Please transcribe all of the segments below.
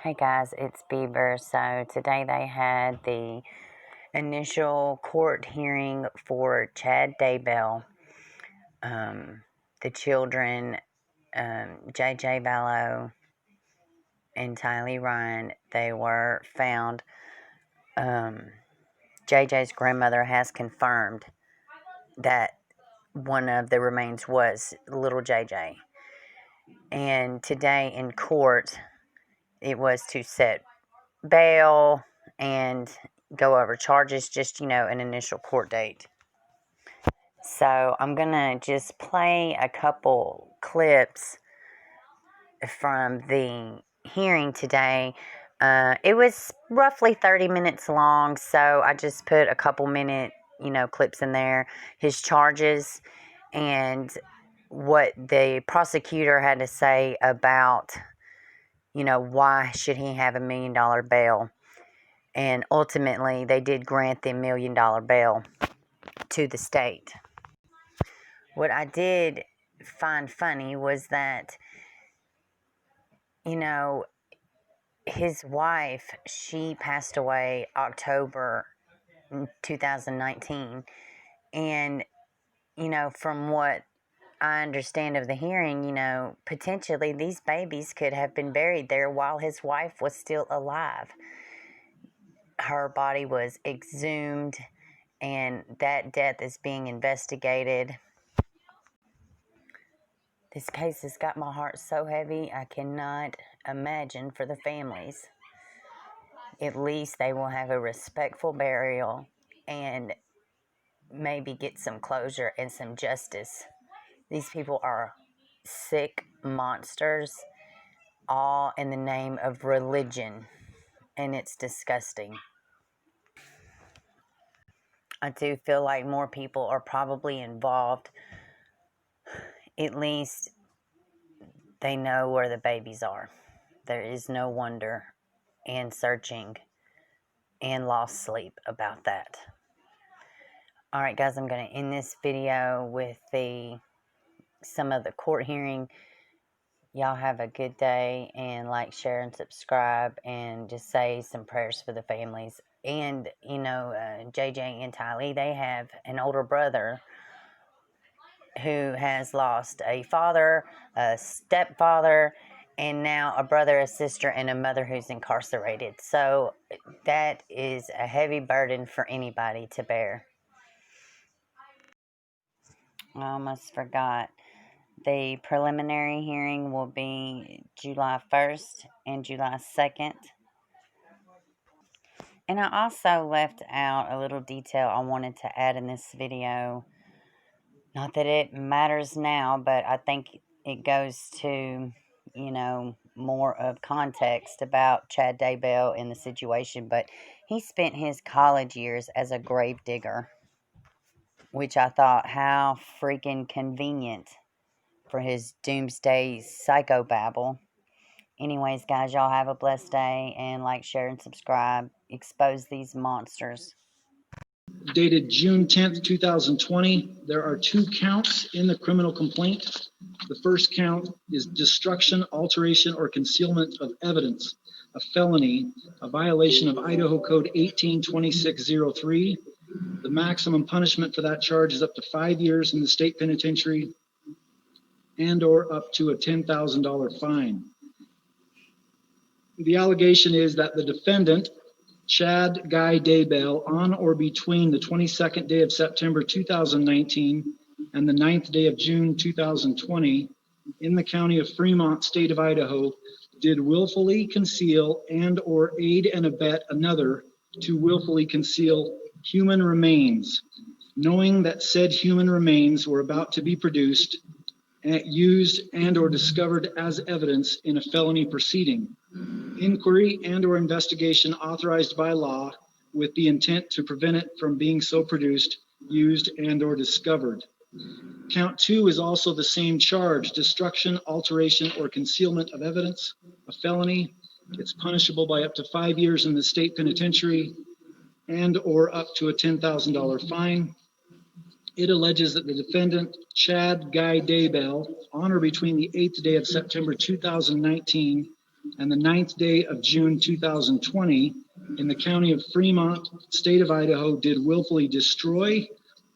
Hey guys, it's Beaver. So today they had the initial court hearing for Chad Daybell. The children, JJ Vallow and Tylee Ryan, they were found. JJ's grandmother has confirmed that one of the remains was little JJ. And today in court, it was to set bail and go over charges, just, an initial court date. So I'm going to just play a couple clips from the hearing today. It was roughly 30 minutes long, so I just put a couple minute, clips in there. His charges and what the prosecutor had to say about, why should he have $1 million bail. And ultimately, they did grant the $1 million bail to the state. What I did find funny was that, his wife, she passed away October 2019. And, from what I understand of the hearing, potentially these babies could have been buried there while his wife was still alive. Her body was exhumed, and that death is being investigated. This case has got my heart so heavy, I cannot imagine for the families. At least they will have a respectful burial and maybe get some closure and some justice. These people are sick monsters, all in the name of religion, and it's disgusting. I do feel like more people are probably involved. At least they know where the babies are. There is no wonder and searching and lost sleep about that. Alright guys, I'm going to end this video with some of the court hearing. Y'all have a good day, and like, share, and subscribe, and just say some prayers for the families. And, JJ and Tylee, they have an older brother who has lost a father, a stepfather, and now a brother, a sister, and a mother who's incarcerated. So that is a heavy burden for anybody to bear. I almost forgot. The preliminary hearing will be July 1st and July 2nd. And I also left out a little detail I wanted to add in this video. Not that it matters now, but I think it goes to, more of context about Chad Daybell in the situation. But he spent his college years as a grave digger, which I thought, how freaking convenient for his doomsday psychobabble. Anyways, guys, y'all have a blessed day, and like, share, and subscribe. Expose these monsters. Dated June 10th, 2020, there are 2 counts in the criminal complaint. The first count is destruction, alteration, or concealment of evidence, a felony, a violation of Idaho Code 182603. The maximum punishment for that charge is up to 5 years in the state penitentiary and or up to a $10,000 fine. The allegation is that the defendant, Chad Guy Daybell, on or between the 22nd day of September 2019 and the 9th day of June 2020 in the county of Fremont, state of Idaho, did willfully conceal and or aid and abet another to willfully conceal human remains, knowing that said human remains were about to be produced, used, and or discovered as evidence in a felony proceeding, inquiry and or investigation authorized by law with the intent to prevent it from being so produced, used, and or discovered. Count 2 is also the same charge, destruction, alteration, or concealment of evidence, a felony. It's punishable by up to 5 years in the state penitentiary and or up to a $10,000 fine. It alleges that the defendant, Chad Guy Daybell, on or between the 8th day of September 2019 and the 9th day of June 2020 in the county of Fremont, state of Idaho, did willfully destroy,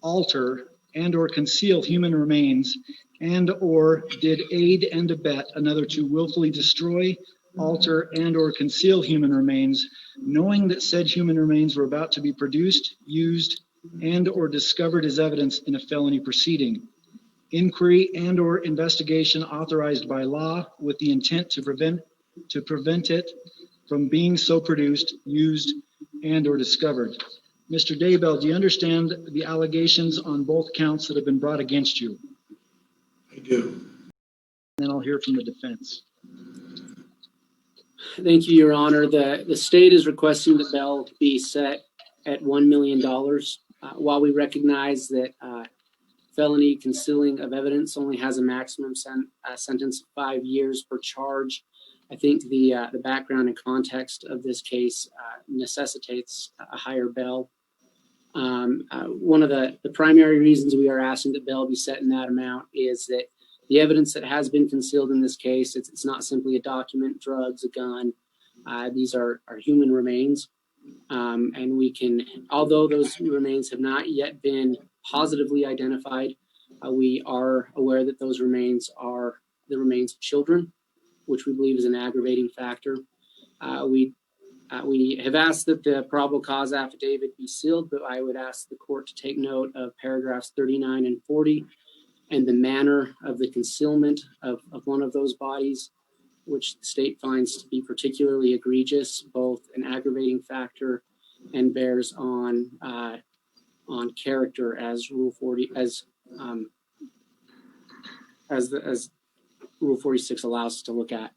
alter, and or conceal human remains, and or did aid and abet another to willfully destroy, alter, and or conceal human remains, knowing that said human remains were about to be produced, used, and or discovered as evidence in a felony proceeding. Inquiry and or investigation authorized by law with the intent to prevent it from being so produced, used, and or discovered. Mr. Daybell, do you understand the allegations on both counts that have been brought against you? I do. Then I'll hear from the defense. Thank you, Your Honor. The state is requesting the bail be set at $1 million. While we recognize that felony concealing of evidence only has a maximum sentence of 5 years per charge, I think the background and context of this case necessitates a higher bail. One of the primary reasons we are asking that bail be set in that amount is that the evidence that has been concealed in this case, it's not simply a document, drugs, a gun. These are human remains. And we can, although those remains have not yet been positively identified, we are aware that those remains are the remains of children, which we believe is an aggravating factor. We have asked that the probable cause affidavit be sealed, but I would ask the court to take note of paragraphs 39 and 40 and the manner of the concealment of one of those bodies, which the state finds to be particularly egregious, both an aggravating factor and bears on character, as Rule 40 as Rule 46 allows us to look at.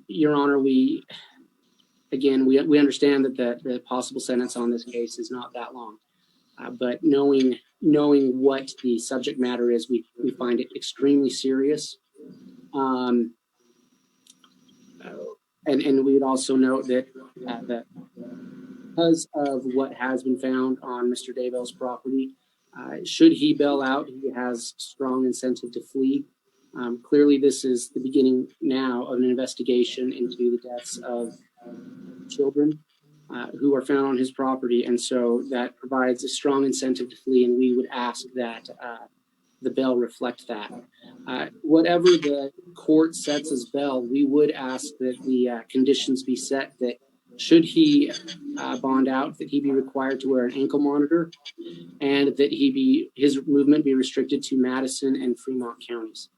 Your Honor, we understand that the possible sentence on this case is not that long, but knowing what the subject matter is, we find it extremely serious. And we would also note that because of what has been found on Mr. Daybell's property, should he bail out, he has strong incentive to flee. Clearly, this is the beginning now of an investigation into the deaths of children who are found on his property, and so that provides a strong incentive to flee, and we would ask that the bail reflect that. Whatever the court sets as bail, we would ask that the conditions be set that should he bond out, that he be required to wear an ankle monitor, and that his movement be restricted to Madison and Fremont counties.